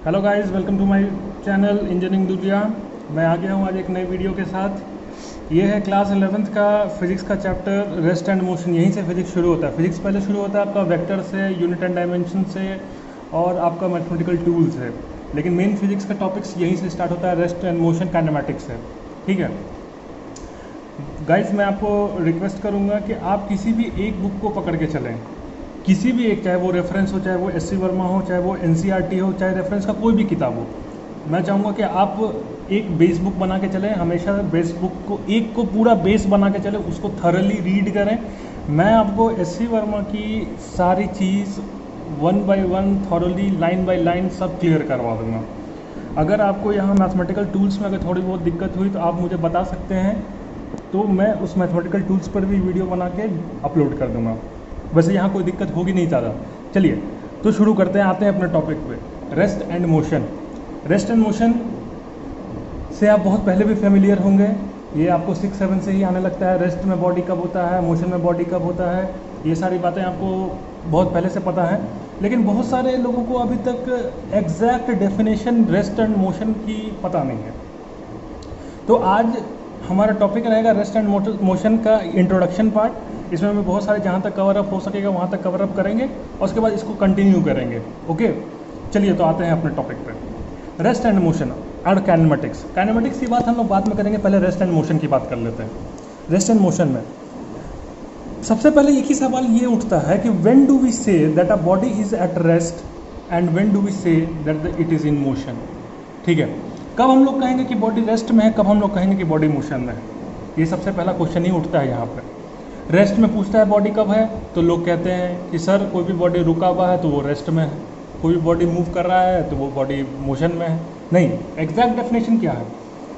Hello guys, welcome to my channel engineering दुनिया। मैं आ गया हूँ आज एक नई वीडियो के साथ। ये है क्लास 11th का फिजिक्स का चैप्टर रेस्ट एंड मोशन। यहीं से फिजिक्स शुरू होता है। फिजिक्स पहले शुरू होता है आपका वेक्टर से, यूनिट एंड डायमेंशन से और आपका मैथमेटिकल टूल से, लेकिन मेन फिजिक्स का टॉपिक्स यहीं से स्टार्ट होता है, रेस्ट एंड मोशन काइनेमैटिक्स से। ठीक है गाइस, मैं आपको रिक्वेस्ट करूँगा कि आप किसी भी एक बुक को पकड़ के चलें, किसी भी एक, चाहे वो रेफरेंस हो, चाहे वो एस.सी. वर्मा हो, चाहे वो एन.सी.ई.आर.टी. हो, चाहे रेफरेंस का कोई भी किताब हो। मैं चाहूँगा कि आप एक बेस बुक बना के चलें। हमेशा बेस बुक को, एक को पूरा बेस बना के चलें, उसको थरली रीड करें। मैं आपको एस.सी. वर्मा की सारी चीज़ 1 by 1 thoroughly, line by line सब क्लियर करवा दूँगा। अगर आपको यहाँ मैथमेटिकल टूल्स में अगर थोड़ी बहुत दिक्कत हुई तो आप मुझे बता सकते हैं, तो मैं उस मैथमेटिकल टूल्स पर भी वीडियो बना के अपलोड कर दूँगा। वैसे यहाँ कोई दिक्कत होगी नहीं ज़्यादा। चलिए तो शुरू करते हैं, आते हैं अपने टॉपिक पे, rest and motion. Rest and motion से आप बहुत पहले भी फेमिलियर होंगे। ये आपको 6-7 से ही आने लगता है। रेस्ट में बॉडी कब होता है, मोशन में बॉडी कब होता है, ये सारी बातें आपको बहुत पहले से पता है। लेकिन बहुत सारे लोगों को अभी तक exact definition rest and motion की पता नहीं है। तो आज हमारा टॉपिक रहेगा रेस्ट एंड मोशन का इंट्रोडक्शन पार्ट। इसमें हमें बहुत सारे, जहाँ तक कवर अप हो सकेगा वहाँ तक कवर अप करेंगे और उसके बाद इसको कंटिन्यू करेंगे। ओके, चलिए तो आते हैं अपने टॉपिक पे, rest and motion and kinematics. Kinematics की बात हम लोग बाद में करेंगे, पहले रेस्ट एंड मोशन की बात कर लेते हैं। रेस्ट एंड मोशन में सबसे पहले एक ही सवाल ये उठता है कि when do we say that a body is at rest and when do we say that it is in motion. ठीक है, कब हम लोग कहेंगे कि बॉडी रेस्ट में है, कब हम लोग कहेंगे कि बॉडी मोशन में है। ये सबसे पहला क्वेश्चन ही उठता है यहाँ पर। रेस्ट में पूछता है बॉडी कब है, तो लोग कहते हैं कि सर कोई भी बॉडी रुका हुआ है तो वो रेस्ट में है, कोई भी बॉडी मूव कर रहा है तो वो बॉडी मोशन में है। नहीं, एग्जैक्ट डेफिनेशन क्या है?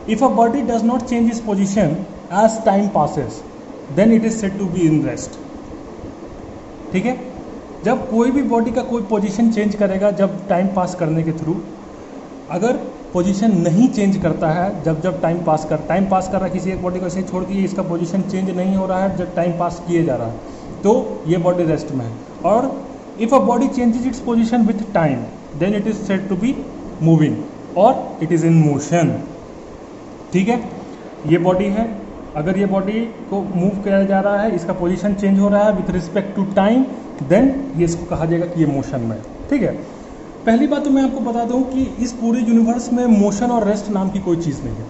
If a body does not change its position as time passes then it is said to be in rest. ठीक है, जब कोई भी बॉडी का कोई पोजीशन चेंज करेगा, जब टाइम पास करने के थ्रू, अगर पोजीशन नहीं चेंज करता है, जब टाइम पास कर रहा है किसी एक बॉडी को, ऐसे छोड़ के इसका पोजीशन चेंज नहीं हो रहा है, जब टाइम पास किए जा रहा है, तो ये बॉडी रेस्ट में है। और if a body changes its position with time then it is said to be moving और इट इज़ इन मोशन। ठीक है, ये बॉडी है, अगर ये बॉडी को मूव किया जा रहा है, इसका पोजीशन चेंज हो रहा है with respect to time, then ये इसको कहा जाएगा कि ये मोशन में है। ठीक है, पहली बात तो मैं आपको बता दूं कि इस पूरे यूनिवर्स में मोशन और रेस्ट नाम की कोई चीज़ नहीं है।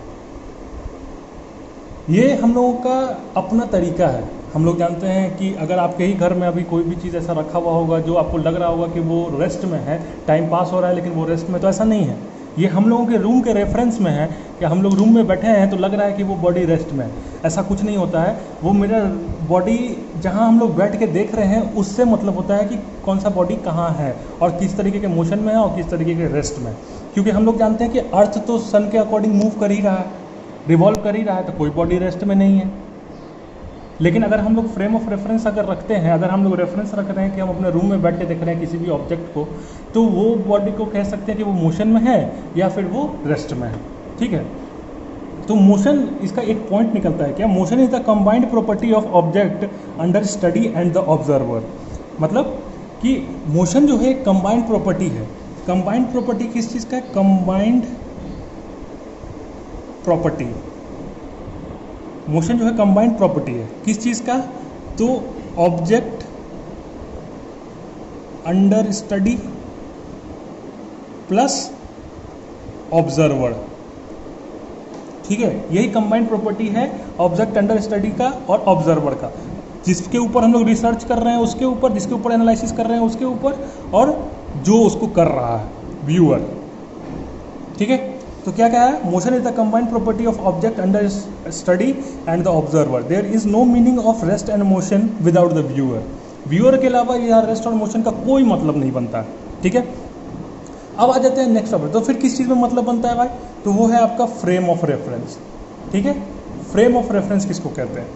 ये हम लोगों का अपना तरीका है। हम लोग जानते हैं कि अगर आपके ही घर में अभी कोई भी चीज़ ऐसा रखा हुआ होगा जो आपको लग रहा होगा कि वो रेस्ट में है, टाइम पास हो रहा है लेकिन वो रेस्ट में, तो ऐसा नहीं है। ये हम लोगों के रूम के रेफरेंस में है कि हम लोग रूम में बैठे हैं तो लग रहा है कि वो बॉडी रेस्ट में है। ऐसा कुछ नहीं होता है। वो मेरा बॉडी जहाँ हम लोग बैठ के देख रहे हैं उससे मतलब होता है कि कौन सा बॉडी कहाँ है और किस तरीके के मोशन में है और किस तरीके के रेस्ट में। क्योंकि हम लोग जानते हैं कि अर्थ तो सन के अकॉर्डिंग मूव कर ही रहा है, रिवॉल्व कर ही रहा है, तो कोई बॉडी रेस्ट में नहीं है। लेकिन अगर हम लोग फ्रेम ऑफ रेफरेंस अगर रखते हैं, अगर हम लोग रेफरेंस रख रहे हैं कि हम अपने रूम में बैठ के देख रहे हैं किसी भी ऑब्जेक्ट को, तो वो बॉडी को कह सकते हैं कि वो मोशन में है या फिर वो रेस्ट में है। ठीक है, तो मोशन, इसका एक पॉइंट निकलता है क्या, motion is the combined property of object under study and the observer. मतलब कि मोशन जो है कंबाइंड प्रॉपर्टी है। कंबाइंड प्रॉपर्टी किस चीज़ का है? कंबाइंड प्रॉपर्टी, मोशन जो है कंबाइंड प्रॉपर्टी है किस चीज़ का? तो object under study plus observer. ठीक है, यही कंबाइंड प्रॉपर्टी है ऑब्जेक्ट अंडर स्टडी का और ऑब्जर्वर का। जिसके ऊपर हम लोग रिसर्च कर रहे हैं उसके ऊपर, जिसके ऊपर एनालिसिस कर रहे हैं उसके ऊपर, और जो उसको कर रहा है, व्यूअर। ठीक है, तो क्या क्या है? Motion is the combined property of object under study and the observer. There is no meaning of rest and motion without the viewer. Viewer के अलावा यहाँ रेस्ट और मोशन का कोई मतलब नहीं बनता है। ठीक है, अब आ जाते हैं नेक्स्ट टॉपिक। तो फिर किस चीज़ में मतलब बनता है भाई? तो वो है आपका फ्रेम ऑफ रेफरेंस। ठीक है, फ्रेम ऑफ रेफरेंस किसको कहते हैं?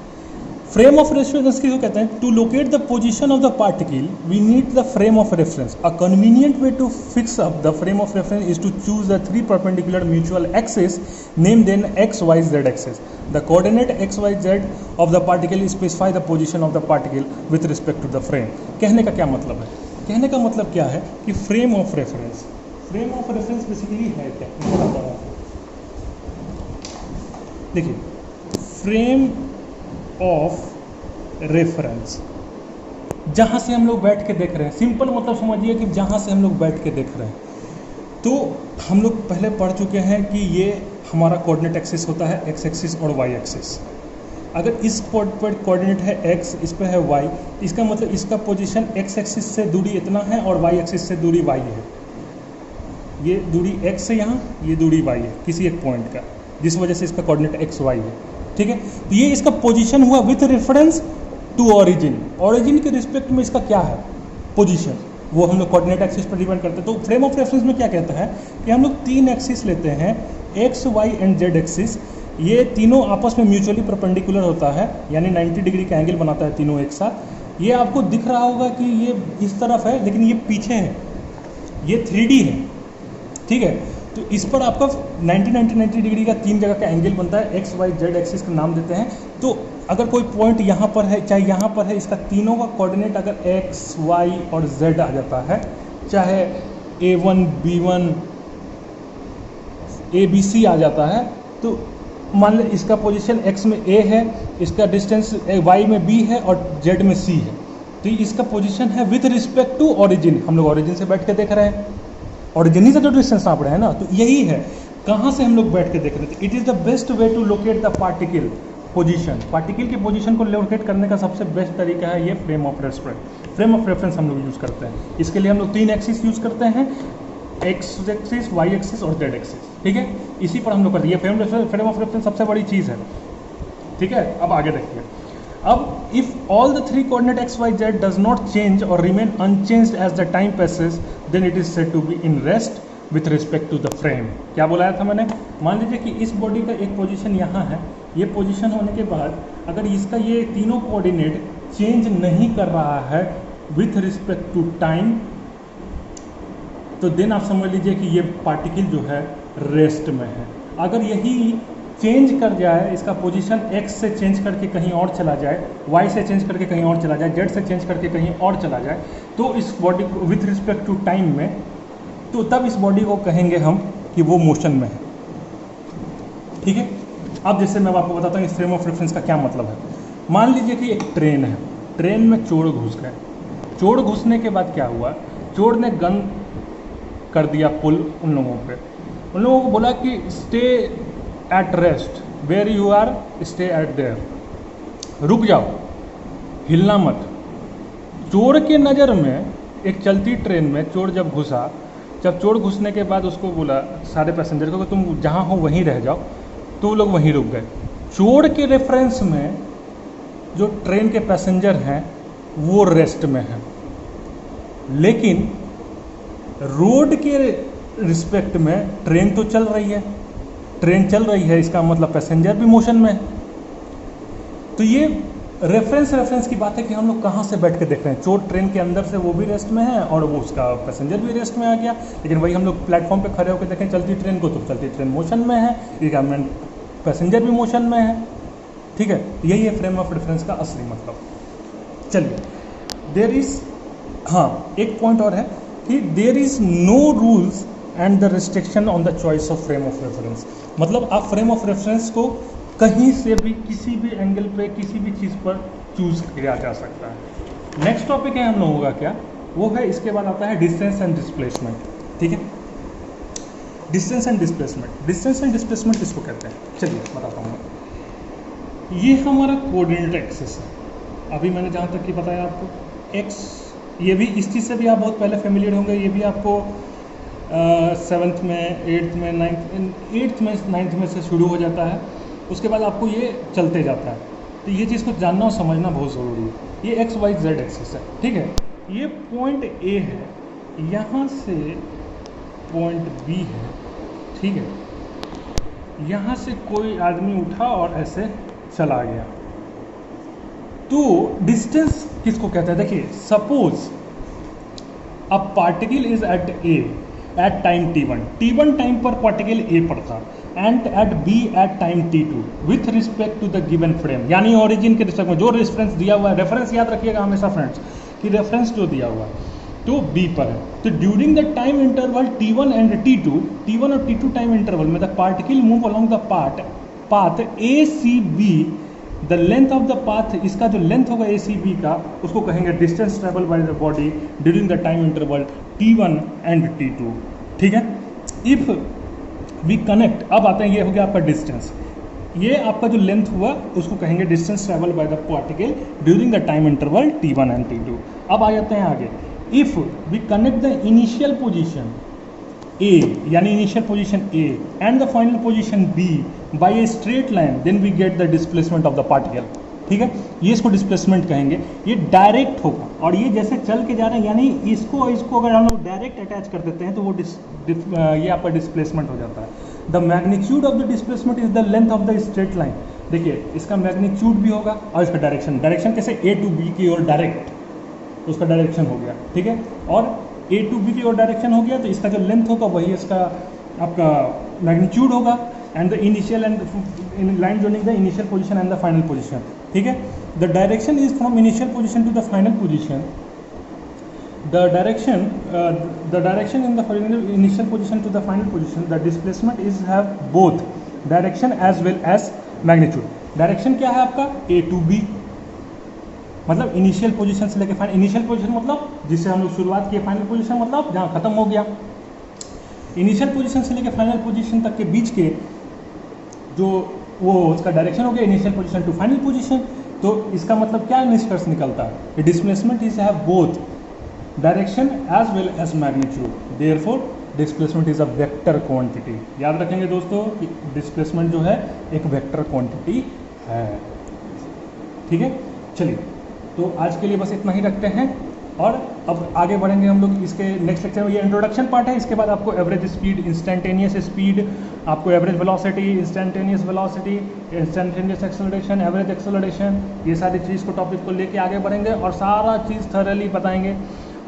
फ्रेम ऑफ रेफरेंस किसको कहते हैं? To locate the position of the particle we need the frame of reference. A convenient way to fix up the frame of reference is to choose the 3 perpendicular mutual axis name then X Y Z axis. The coordinate x Y Z of the particle specify the position of the particle with respect to the frame. कहने का क्या मतलब है? कहने का मतलब क्या है कि frame of reference, frame of reference basically है क्या, मैं बताता हूँ आपको। देखिए, फ्रेम ऑफ रेफरेंस जहाँ से हम लोग बैठ के देख रहे हैं, सिंपल मतलब समझिए कि जहाँ से हम लोग बैठ के देख रहे हैं, तो हम लोग पहले पढ़ चुके हैं कि ये हमारा कोऑर्डिनेट एक्सिस होता है, एक्स एक्सिस और वाई एक्सिस। अगर इस पॉइंट पर कोऑर्डिनेट है x, इस पर है y, इसका मतलब इसका पोजीशन x एक्सिस से दूरी इतना है और y एक्सिस से दूरी y है। ये दूरी x से यहाँ, ये दूरी y है किसी एक पॉइंट का, जिस वजह से इसका कोऑर्डिनेट x y है। ठीक है, तो ये इसका पोजीशन हुआ with reference to origin. Origin के रिस्पेक्ट में इसका क्या है पोजीशन, वो हम लोग कोऑर्डिनेट एक्सिस पर डिपेंड करते हैं। तो फ्रेम ऑफ रेफरेंस में क्या कहता है कि हम लोग 3 एक्सिस लेते हैं, x, y and z axis. ये तीनों आपस में म्यूचुअली परपेंडिकुलर होता है, यानी 90 डिग्री का एंगल बनाता है तीनों एक साथ। ये आपको दिख रहा होगा कि ये इस तरफ है, लेकिन ये पीछे है, ये 3D है। ठीक है, तो इस पर आपका 90 डिग्री का 3 जगह का एंगल बनता है, एक्स वाई जेड एक्सिस का नाम देते हैं। तो अगर कोई पॉइंट यहाँ पर है, चाहे यहाँ पर है, इसका तीनों का कोऑर्डिनेट अगर एक्स वाई और जेड आ जाता है, चाहे A1 B1 ABC आ जाता है, तो मान लें इसका पोजीशन x में a है, इसका डिस्टेंस y में b है और z में c है, तो इसका पोजीशन है विथ रिस्पेक्ट टू ऑरिजिन। हम लोग ऑरिजिन से बैठ के देख रहे हैं, ऑरिजिन ही से तो डिस्टेंस नाप रहे हैं ना, तो यही है कहाँ से हम लोग बैठ के देख रहे थे। It is the best way to locate the particle position. Particle की पोजीशन को लोकेट करने का सबसे बेस्ट तरीका है ये frame of reference. Frame of reference हम लोग यूज़ करते हैं, इसके लिए हम लोग 3 एक्सिस यूज़ करते हैं, एक्स एक्सिस, वाई एक्सिस और जेड एक्सिस। ठीक है, इसी पर हम लोग करते हैं। फ्रेम ऑफ रेफरेंस सबसे बड़ी चीज़ है। ठीक है, अब आगे देखिए। अब if all the 3 coordinate x Y z does not change और remain unchanged as the time passage, then it is said to be in rest with respect to the frame. क्या बोलाया था मैंने, मान लीजिए कि इस बॉडी का एक पोजीशन यहाँ है, ये पोजीशन होने के बाद अगर इसका ये तीनों कोऑर्डिनेट चेंज नहीं कर रहा है विथ रिस्पेक्ट टू टाइम, तो देन आप समझ लीजिए कि ये पार्टिकल जो है रेस्ट में है। अगर यही चेंज कर जाए, इसका पोजीशन x से चेंज करके कहीं और चला जाए, y से चेंज करके कहीं और चला जाए, z से चेंज करके कहीं और चला जाए, तो इस बॉडी को विथ रिस्पेक्ट टू टाइम में, तो तब इस बॉडी को कहेंगे हम कि वो मोशन में है। ठीक है, अब जैसे मैं आपको बताता हूँ इस फ्रेम ऑफ रेफरेंस का क्या मतलब है। मान लीजिए कि एक ट्रेन है, ट्रेन में चोर घुस गए। चोर घुसने के बाद क्या हुआ, चोर ने गन कर दिया पुल उन लोगों पे, उन लोगों को बोला कि stay at rest, where you are stay at there, रुक जाओ, हिलना मत। चोर के नज़र में एक चलती ट्रेन में चोर जब घुसा, जब चोर घुसने के बाद उसको बोला सारे पैसेंजर को कि तुम जहाँ हो वहीं रह जाओ, तो वो लोग वहीं रुक गए। चोर के रेफरेंस में जो ट्रेन के पैसेंजर हैं वो रेस्ट में हैं, लेकिन रोड के रिस्पेक्ट में ट्रेन तो चल रही है, ट्रेन चल रही है, इसका मतलब पैसेंजर भी मोशन में है। तो ये रेफरेंस की बात है कि हम लोग कहाँ से बैठ के देख रहे हैं। चोर ट्रेन के अंदर से वो भी रेस्ट में है और वो उसका पैसेंजर भी रेस्ट में आ गया, लेकिन वही हम लोग प्लेटफॉर्म पे खड़े होकर देखें चलती ट्रेन को, तो चलती ट्रेन मोशन में है, इसका पैसेंजर भी मोशन में है। ठीक है, यही है फ्रेम ऑफ रेफरेंस का असली मतलब। चलिए, देयर इज, हाँ एक पॉइंट और है कि there is no rules and the restriction on the choice of frame of reference. मतलब आप फ्रेम ऑफ रेफरेंस को कहीं से भी किसी भी एंगल पे किसी भी चीज़ पर चूज किया जा सकता है। नेक्स्ट टॉपिक है हम लोगों का क्या, वो है, इसके बाद आता है डिस्टेंस एंड डिस्प्लेसमेंट। ठीक है, distance and displacement. Distance and displacement किसको कहते हैं, चलिए बताता हूँ। ये हमारा कोऑर्डिनेट एक्सिस है। अभी मैंने जहाँ तक कि बताया आपको एक्स, ये भी इस चीज़ से भी आप बहुत पहले फेमिलियर होंगे, ये भी आपको 7th में 8th में 8th में 9th में से शुरू हो जाता है, उसके बाद आपको ये चलते जाता है। तो ये चीज़ को जानना और समझना बहुत ज़रूरी है। ये एक्स वाई जेड एक्सिस है। ठीक है, ये पॉइंट ए है, यहाँ से पॉइंट बी है। ठीक है, यहाँ से कोई आदमी उठा और ऐसे चला गया, तो डिस्टेंस किसको कहते हैं। देखिए, suppose a particle is at A at time t1 time पर पार्टिकल ए पर था, and at B at time t2 with respect to the given frame, यानी ओरिजिन के रिस्पेक्ट में जो रेफरेंस दिया हुआ है। रेफरेंस याद रखिएगा हमेशा फ्रेंड्स कि रेफरेंस जो दिया हुआ है, तो बी पर है। तो during the time interval T1 and T1 और T2 टाइम इंटरवल में the particle move along the path ACB, the length of the path, इसका जो लेंथ होगा ACB का उसको कहेंगे distance travel by the body during the time interval T1 and T2। ठीक है। इफ वी कनेक्ट, अब आता है, ये हो गया आपका डिस्टेंस, ये आपका जो लेंथ हुआ उसको कहेंगे distance travel by the particle during the time interval T1 and T2। अब आ जाते हैं आगे, if we connect the initial position A, यानी initial position A and the final position B by a straight line, then we get the displacement of the particle. ठीक है, ये इसको डिस्प्लेसमेंट कहेंगे। ये डायरेक्ट होगा और ये जैसे चल के जा रहे हैं, यानी इसको अगर हम लोग डायरेक्ट अटैच कर देते हैं तो वो ये आपका डिस्प्लेसमेंट हो जाता है। The magnitude of the displacement is the length of the straight line. देखिए, इसका मैग्नीट्यूड भी होगा और इसका डायरेक्शन कैसे A to B की ओर डायरेक्ट, उसका डायरेक्शन हो गया। ठीक है, और A to B की ओर डायरेक्शन हो गया तो इसका जो लेंथ होगा वही इसका आपका मैग्नीट्यूड होगा। And the initial and in line joining the initial position and the final position. ठीक है, the direction is from initial position to the final position. The direction in the initial position to the final position, the displacement is have both direction as well as magnitude। Direction क्या है आपका A to B, मतलब initial position से लेकर final. Initial position मतलब जिससे हम लोग शुरुआत किए, फाइनल पोजीशन मतलब जहाँ खत्म हो गया। इनिशियल पोजीशन से लेकर फाइनल पोजीशन तक के बीच के जो वो उसका डायरेक्शन हो गया initial position to final position. तो इसका मतलब क्या निष्कर्ष निकलता है, displacement is have both direction as well as magnitude, therefore displacement is a vector quantity. याद रखेंगे दोस्तों कि डिस्प्लेसमेंट जो है एक वेक्टर क्वांटिटी है। ठीक है, चलिए तो आज के लिए बस इतना ही रखते हैं और अब आगे बढ़ेंगे हम लोग इसके नेक्स्ट लेक्चर में। ये इंट्रोडक्शन पार्ट है, इसके बाद आपको एवरेज स्पीड, इंस्टेंटेनियस स्पीड, आपको average velocity, instantaneous velocity, instantaneous acceleration, average acceleration, ये सारी चीज़ को टॉपिक को लेके आगे बढ़ेंगे और सारा चीज़ थॉरली बताएंगे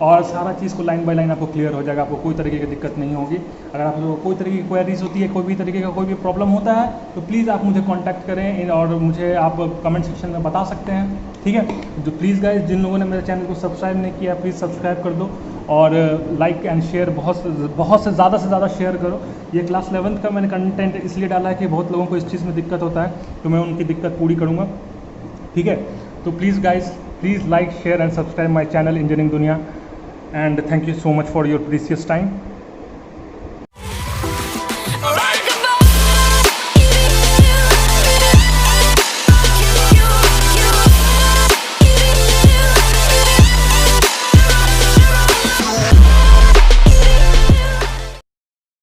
और सारा चीज़ को लाइन बाय लाइन आपको क्लियर हो जाएगा। आपको कोई तरीके की दिक्कत नहीं होगी। अगर आप लोगों को कोई तरीके की क्वेरीज होती है, कोई भी तरीके का कोई भी प्रॉब्लम होता है तो प्लीज़ आप मुझे कांटेक्ट करें और मुझे आप कमेंट सेक्शन में बता सकते हैं। ठीक है, जो प्लीज़ गाइस, जिन लोगों ने मेरे चैनल को सब्सक्राइब नहीं किया प्लीज़ सब्सक्राइब कर दो और लाइक एंड शेयर बहुत से ज़्यादा शेयर करो। ये क्लास 11th का मैंने कंटेंट इसलिए डाला है कि बहुत लोगों को इस चीज़ में दिक्कत होता है, तो मैं उनकी दिक्कत पूरी करूँगा। ठीक है, तो please guys, please like, share and subscribe my channel engineering दुनिया। And thank you so much for your precious time.